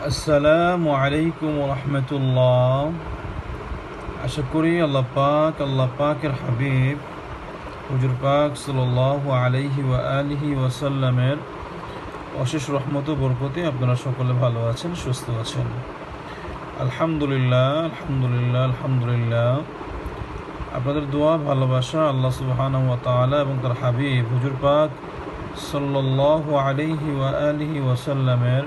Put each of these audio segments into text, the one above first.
আসসালামু আলাইকুম রহমতুল্লাহ। আশা করি আল্লাহ পাকের হাবিব হুজুর পাক সাল্লাল্লাহু আলাইহি ওয়া আলিহি ওয়াসাল্লামের অশেষ রহমত ও বরকতে আপনারা সকলে ভালো আছেন, সুস্থ আছেন। আলহামদুলিল্লাহ। আপনাদের দোয়া ভালোবাসা আল্লাহ সুবহানাহু ওয়া তাআলা এবং তার হাবিব হুজুর পাক সাল্লাল্লাহু আলাইহি ওয়া আলিহি ওয়াসাল্লামের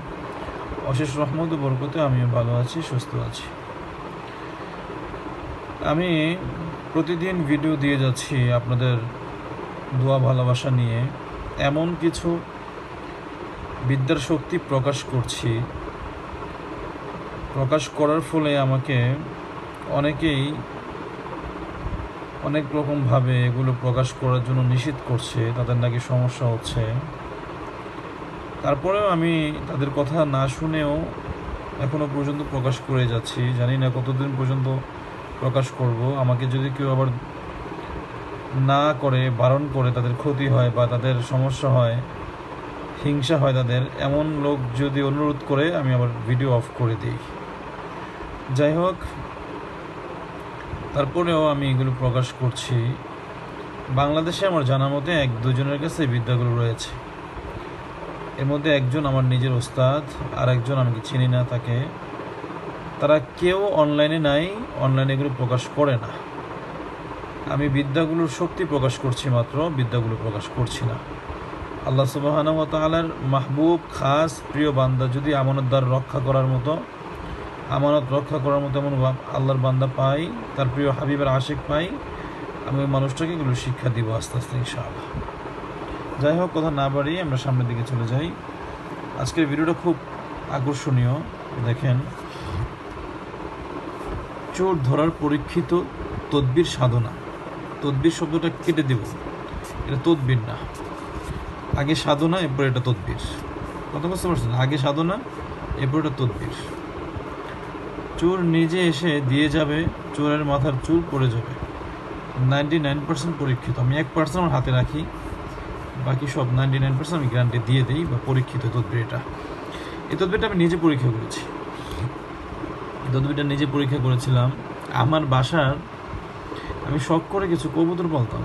অশেষ রহমত ও বরকতে আমিও ভালো আছি, সুস্থ আছি। আমি প্রতিদিন ভিডিও দিয়ে যাচ্ছি আপনাদের দোয়া ভালোবাসা নিয়ে। এমন কিছু বিদ্যার শক্তি প্রকাশ করার ফলে আমাকে অনেকেই অনেক রকমভাবে এগুলো প্রকাশ করার জন্য নিষেধ করছে, তাদের নাকি সমস্যা হচ্ছে। তারপরেও আমি তাদের কথা না শুনেও এখনও পর্যন্ত প্রকাশ করে যাচ্ছি। জানি না কতদিন পর্যন্ত প্রকাশ করব। আমাকে যদি কেউ আবার না করে, বারণ করে, তাদের ক্ষতি হয় বা তাদের সমস্যা হয়, হিংসা হয় তাদের, এমন লোক যদি অনুরোধ করে, আমি আবার ভিডিও অফ করে দিই। যাই হোক, তারপরেও আমি এগুলো প্রকাশ করছি। বাংলাদেশে আমার জানা মতে 1-2 জনের কাছে বিদ্যাগুলো রয়েছে। এর মধ্যে একজন আমার নিজের ওস্তাদ, আর একজন আমি চিনি না তাকে। তারা কেউ অনলাইনে নাই, অনলাইনে এগুলো প্রকাশ করে না। আমি বিদ্যাগুলোর শক্তি প্রকাশ করছি মাত্র, বিদ্যাগুলো প্রকাশ করছি না। আল্লাহ সুবহানাহু ওয়া তাআলার মাহবুব, খাস প্রিয় বান্দা যদি আমানত রক্ষা করার মতো এমন আল্লাহর বান্দা পাই, তার প্রিয় হাবিবের আশিক পাই, আমি ওই মানুষটাকে এগুলো শিক্ষা দিব আস্তে আস্তে ইনশাআল্লাহ। যাই হোক, কথা না বাড়িয়ে আমরা সামনের দিকে চলে যাই। আজকের ভিডিওটা খুব আকর্ষণীয়। দেখেন, চোর ধরার পরীক্ষিত তদবির সাধনা। তদবির শব্দটা কেটে দেব, এটা তদবির না। আগে সাধনা, এরপর এটা তদবির। কথা বুঝতে পারছেন? আগে সাধনা, এরপর এটা তদবির। চোর নিজে এসে দিয়ে যাবে, চোরের মাথার চুল পড়ে যাবে। 99% পরীক্ষিত। আমি 1% আমার হাতে রাখি, বাকি সব 99% আমি গ্যারান্টি দিয়ে দিই বা পরীক্ষিত তদবির এটা। এই তদবিরটা আমি নিজে পরীক্ষা করেছি। নিজে পরীক্ষা করেছিলাম। আমার বাসার আমি শখ করে কিছু কবুতর পালতাম।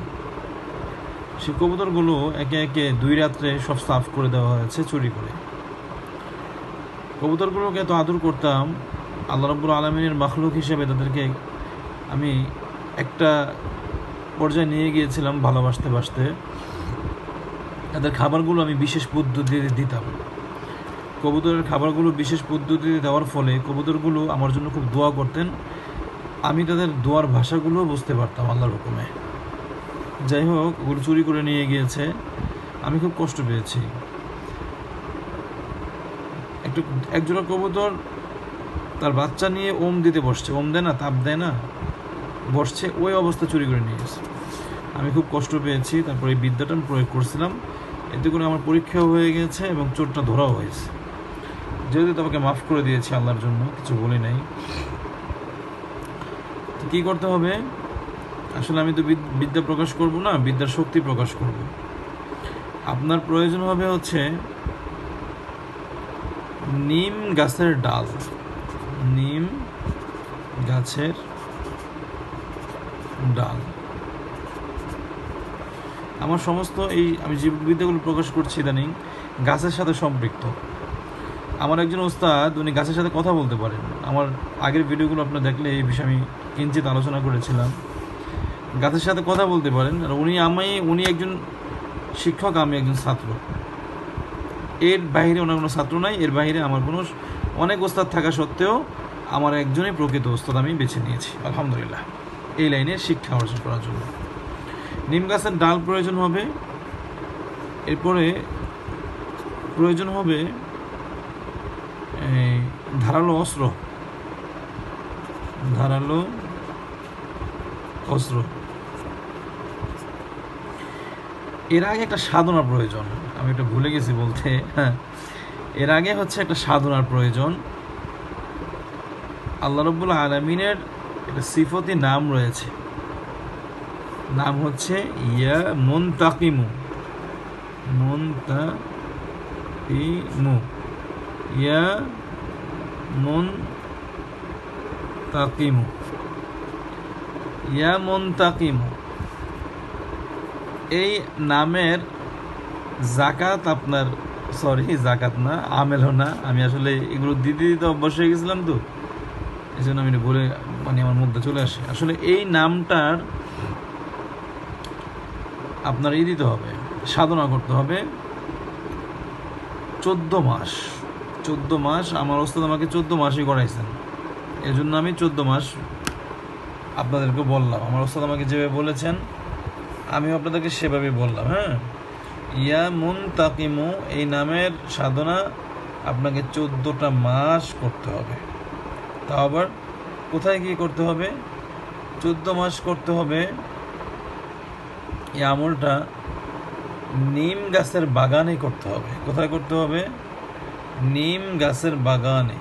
সেই কবুতরগুলো একে একে 2 রাত্রে সব সাফ করে দেওয়া হয়েছে চুরি করে। কবুতরগুলোকে এত আদর করতাম, আল্লাহ রাব্বুল আলামিনের মাখলুক হিসেবে তাদেরকে আমি একটা পর্যায়ে নিয়ে গিয়েছিলাম ভালোবাসতে। তাদের খাবারগুলো আমি বিশেষ পদ্ধতিতে দিতাম। কবুতরের খাবারগুলো বিশেষ পদ্ধতিতে দেওয়ার ফলে কবুতরগুলো আমার জন্য খুব দোয়া করতেন। আমি তাদের দোয়ার ভাষাগুলো বুঝতে পারতাম আল্লাহর হুকুমে। যাই হোক, ওগুলো চুরি করে নিয়ে গিয়েছে, আমি খুব কষ্ট পেয়েছি। একজোড়া কবুতর তার বাচ্চা নিয়ে ওম দিতে বসছে, ওম দেয় না, তাপ দেয় না, বসছে, ওই অবস্থা চুরি করে নিয়ে গেছে। আমি খুব কষ্ট পেয়েছি। তারপরে এই বিদ্যাটা আমি প্রয়োগ করছিলাম, এতে করে আমার পরীক্ষাও হয়ে গেছে এবং চোরটা ধরাও হয়েছে। যেহেতু তোমাকে মাফ করে দিয়েছি আল্লাহর জন্য, কিছু বলি নাই। তো কী করতে হবে? আসলে আমি তো বিদ্যা প্রকাশ করব না, বিদ্যার শক্তি প্রকাশ করব। আপনার প্রয়োজন হবে হচ্ছে নিম গাছের ডাল। নিম গাছের ডাল। আমার সমস্ত আমি যে বিদ্যাগুলো প্রকাশ করছি ইদানিং গাছের সাথে সম্পৃক্ত। আমার একজন ওস্তাদ, উনি গাছের সাথে কথা বলতে পারেন। আমার আগের ভিডিওগুলো আপনারা দেখলে এই বিষয়ে আমি কিঞ্চিত আলোচনা করেছিলাম। গাছের সাথে কথা বলতে পারেন। আর উনি একজন শিক্ষক, আমি একজন ছাত্র। এর বাইরে ওনার কোনো ছাত্র নাই। এর বাইরে আমার কোনো অনেক ওস্তাদ থাকা সত্ত্বেও আমার একজনই প্রকৃত ওস্তাদ আমি বেছে নিয়েছি আলহামদুলিল্লাহ, এই লাইনে শিক্ষা অর্জন করার জন্য। নিম গাছের ডাল প্রয়োজন হবে। এরপরে প্রয়োজন হবে ধারালো অস্ত্র। এর আগে একটা সাধনার প্রয়োজন, আমি এটা ভুলে গেছি বলতে। হ্যাঁ, এর আগে হচ্ছে একটা সাধনার প্রয়োজন। আল্লাহ রাব্বুল আলামিনের একটা সিফতি নাম রয়েছে, নাম হচ্ছে ইয়া মুনতাকিমু। ইয়া মুনতাকিমু, ইয়া মুনতাকিমু, এই নামের জাকাত আপনার, সরি জাকাত না, আমেলও না, আমি আসলে এগুলো দিতে দিতে অভ্যাস হয়ে গেছিলাম, তো এই জন্য আমি বলে মানে আমার মুখটা চলে আসে। আসলে এই নামটার আপনার দিতে হবে, সাধনা করতে হবে 14 মাস। 14 মাস আমার ওস্তাদ আমাকে 14 মাসই করাইছেন, এজন্য আমি 14 মাস আপনাদেরকে বললাম। আমার ওস্তাদ আমাকে যেভাবে বলেছেন আমিও আপনাদেরকে সেভাবেই বললাম। হ্যাঁ, ইয়া মুনতাকিমু এই নামের সাধনা আপনাকে 14টা মাস করতে হবে। তা আবার কোথায় গিয়ে করতে হবে? 14 মাস করতে হবে এই আমলটা নিম গাছের বাগানে করতে হবে। কোথায় করতে হবে? নিম গাছের বাগানে।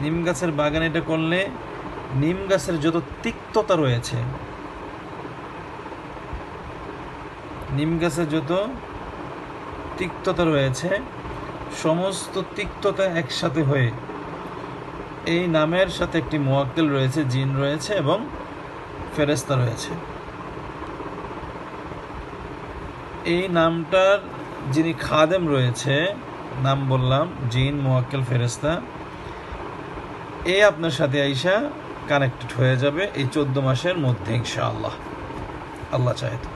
নিম গাছের বাগানে এটা করলে নিম গাছের যত তিক্ততা রয়েছে, নিম গাছের যত তিক্ততা রয়েছে, সমস্ত তিক্ততা একসাথে হয়ে এই নামের সাথে একটি মুয়াক্কিল রয়েছে, জিন রয়েছে এবং ফেরেশতা রয়েছে। এই নামটার যিনি খাদেম রয়েছে, নাম বললাম জিন, মুয়াক্কিল, ফেরেশতা, এই আপনার সাথে আইসা কানেক্টেড হয়ে যাবে এই 14 মাসের মধ্যে ইনশাআল্লাহ, আল্লাহ চায় তো।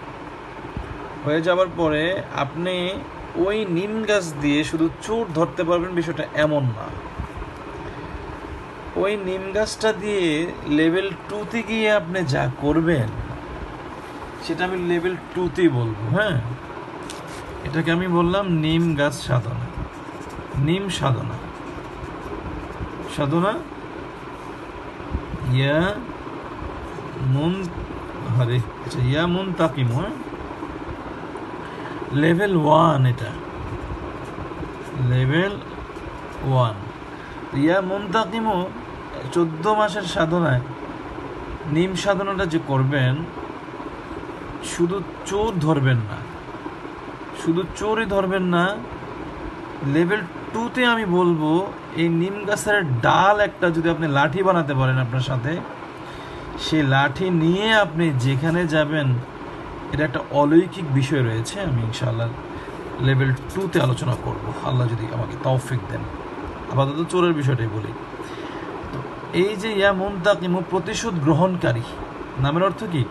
হয়ে যাওয়ার পরে আপনি ওই নিম গাছ দিয়ে শুধু চোর ধরতে পারবেন, বিষয়টা এমন না। ওই নিম গাছটা দিয়ে লেভেল 2তে গিয়ে আপনি যা করবেন সেটা আমি লেভেল 2তেই বলবো। হ্যাঁ, এটাকে আমি বললাম নিম গাছ সাধনা, নিম সাধনা, সাধনা ইয়া মুন হরে আচ্ছা ইয়া মুনতাকিমু, হ্যাঁ লেভেল 1, এটা লেভেল 1। ইয়া মুনতাকিমু 14 মাসের সাধনায় নিম সাধনাটা যে করবেন, শুধু চোর ধরবেন না, শুধু চোরই ধরবেন না, লেভেল 2তে আমি বলবো এই নিম গাছের ডাল একটা যদি আপনি লাঠি বানাতে পারেন আপনার সাথে, সেই লাঠি নিয়ে আপনি যেখানে যাবেন, এটা একটা অলৌকিক বিষয় রয়েছে। আমি ইনশাআল্লাহ লেভেল 2তে আলোচনা করব, আল্লাহ যদি আমাকে তৌফিক দেন। আপাতত চোরের বিষয়টাই বলি। তো এই যে ইয়া মুনতাকিমু, প্রতিশোধ গ্রহণকারী, নামের অর্থ কি?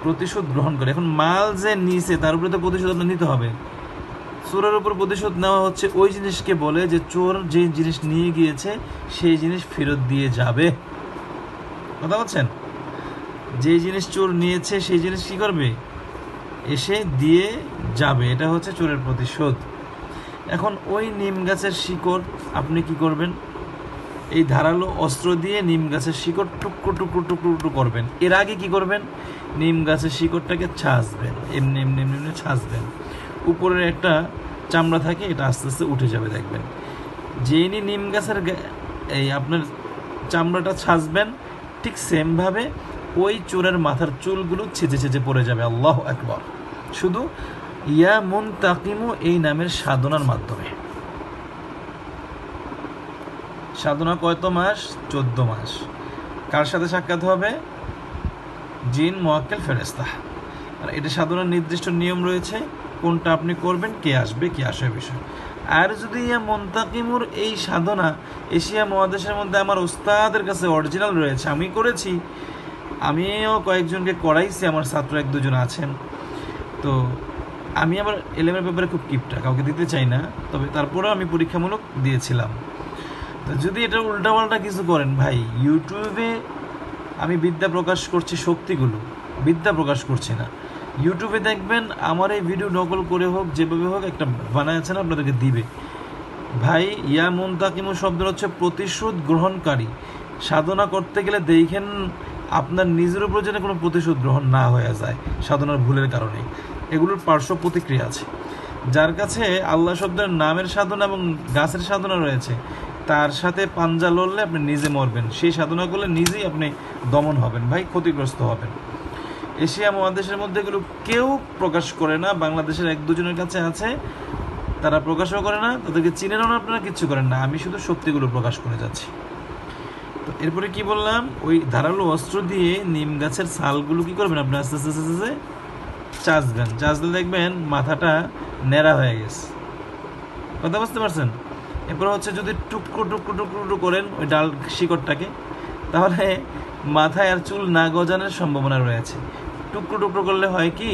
প্রতিশোধ গ্রহণকারী। এখন মাল যে নিয়েছে তার উপরে তো প্রতিশোধ আপনার নিতে হবে। চোরের উপর প্রতিশোধ নেওয়া হচ্ছে ওই জিনিসকে বলে যে চোর যে জিনিস নিয়ে গিয়েছে সেই জিনিস ফেরত দিয়ে যাবে। কথা বলছেন? যে জিনিস চোর নিয়েছে সেই জিনিস কি করবে? এসে দিয়ে যাবে। এটা হচ্ছে চোরের প্রতিশোধ। এখন ওই নিম গাছের শিকড় আপনি কি করবেন? এই ধারালো অস্ত্র দিয়ে নিম গাছের শিকড় টুকরো টুকরো টুকরো টুকরো করবেন। এর আগে কি করবেন? নিম গাছের শিকড়টাকে ছাঁচবেন, এমনি এমনি এমনি এমনি ছাঁচবেন। উপরের একটা চামড়া থাকে, এটা আস্তে আস্তে উঠে যাবে দেখবেন। যেইনি নিম গাছের এই আপনার চামড়াটা ছাঁচবেন, ঠিক সেমভাবে ওই চোরের মাথার চুলগুলো ছেঁচে ছেঁচে পড়ে যাবে। আল্লাহু আকবার। শুধু ইয়া মুনতাকিমু এই নামের সাধনার মাধ্যমে। সাধনা কত মাস? 14 মাস। কার সাথে সাক্ষাৎ হবে? জিন, মুয়াক্কিল, ফেরেশতা। আর এটা সাধনার নির্দিষ্ট নিয়ম রয়েছে, কোনটা আপনি করবেন, কে আসবে, কে আসবে বিষয়। আর যদি ইয়া মুনতাকিমুর এই সাধনা এশিয়া মহাদেশের মধ্যে আমার ওস্তাদের কাছে অরিজিনাল রয়েছে, আমি করেছি, আমিও কয়েকজনকে করাইছি, আমার ছাত্র 1-2 জন আছেন। তো আমি আবার এলেমের ব্যাপারে খুব কিপটা, কাউকে দিতে চাই না, তবে তারপরেও আমি পরীক্ষামূলক দিয়েছিলাম। তো যদি এটা উল্টাপাল্টা কিছু করেন ভাই, ইউটিউবে আমি বিদ্যা প্রকাশ করছি, শক্তিগুলো বিদ্যা প্রকাশ করছি না। ইউটিউবে দেখবেন আমার এই ভিডিও নকল করে হোক, যেভাবে হোক একটা বানাচ্ছেন, আপনাদেরকে দিবে। ভাই ইয়া মুনতাকিমু শব্দ হচ্ছে প্রতিশোধ গ্রহণকারী। সাধনা করতে গেলে দেখেন আপনার নিজের উপর যেন কোনো প্রতিশোধ গ্রহণ না হয়ে যায় সাধনার ভুলের কারণে। এগুলোর পার্শ্ব প্রতিক্রিয়া আছে। যার কাছে আল্লাহ শব্দের নামের সাধনা এবং গাছের সাধনা রয়েছে, তার সাথে পাঞ্জা লড়লে আপনি নিজে মরবেন। সেই সাধনা করলে নিজেই আপনি দমন হবেন ভাই, ক্ষতিগ্রস্ত হবেন। এশিয়া মহাদেশের মধ্যে এগুলো কেউ প্রকাশ করে না, বাংলাদেশের 1-2 জনের কাছে আছে, তারা প্রকাশও করে না, তাদেরকে চিনেনও না, আপনারা কিচ্ছু করেন না, আমি শুধু সত্যিগুলো প্রকাশ করে যাচ্ছি। তো এরপরে কি বললাম, ওই ধারালো অস্ত্র দিয়ে নিম গাছের ছালগুলো কি করবেন আপনি আস্তে আস্তে আস্তে আস্তে চাচবেন, চাচলে দেখবেন মাথাটা ন্যাড়া হয়ে গেছে। কথা বুঝতে পারছেন? এরপর হচ্ছে যদি টুকরো টুকরো টুকরো টুকরো করেন ওই ডাল শিকড়টাকে, তাহলে মাথায় আর চুল না গজানোর সম্ভাবনা রয়েছে। টুকরো টুকরো করলে হয় কি,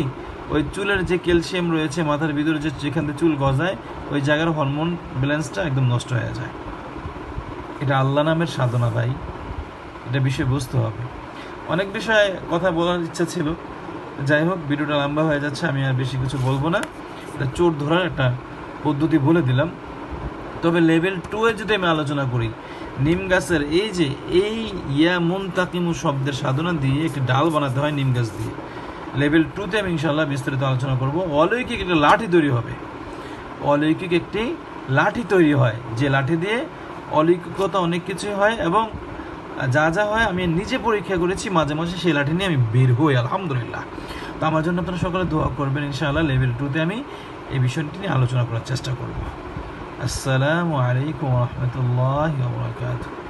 ওই চুলের যে ক্যালসিয়াম রয়েছে মাথার ভিতরে, যেখান থেকে চুল গজায়, ওই জায়গার হরমোন ব্যালেন্সটা একদম নষ্ট হয়ে যায়। এটা আল্লাহ নামের সাধনা ভাই, এটা বিষয় বুঝতে হবে। অনেক বিষয়ে কথা বলার ইচ্ছা ছিল, যাই হোক ভিডিওটা লম্বা হয়ে যাচ্ছে, আমি আর বেশি কিছু বলবো না। এটা চোর ধরার একটা পদ্ধতি বলে দিলাম। তবে লেভেল 2 এর যদি আমি আলোচনা করি, নিম গাছের এই যে এই মুনতাকিমু শব্দের সাধনা দিয়ে একটি ডাল বানাতে হয় নিম গাছ দিয়ে। লেভেল 2-তে আমি ইনশাআল্লাহ বিস্তারিত আলোচনা করব। অলৌকিক একটা লাঠি তৈরি হবে, অলৌকিক একটি লাঠি তৈরি হয়, যে লাঠি দিয়ে অলৌকিকতা অনেক কিছুই হয়, এবং যা যা হয় আমি নিজে পরীক্ষা করেছি, মাঝে মাঝে সেই লাঠি নিয়ে আমি বের হই আলহামদুলিল্লাহ। তো আমার জন্য আপনারা সকলে দোয়া করবেন, ইনশাআল্লাহ লেভেল 2-তে আমি এই বিষয়টি নিয়ে আলোচনা করার চেষ্টা করব। আসসালামু আলাইকুম ওয়া রাহমাতুল্লাহি ওয়া বারাকাতুহু।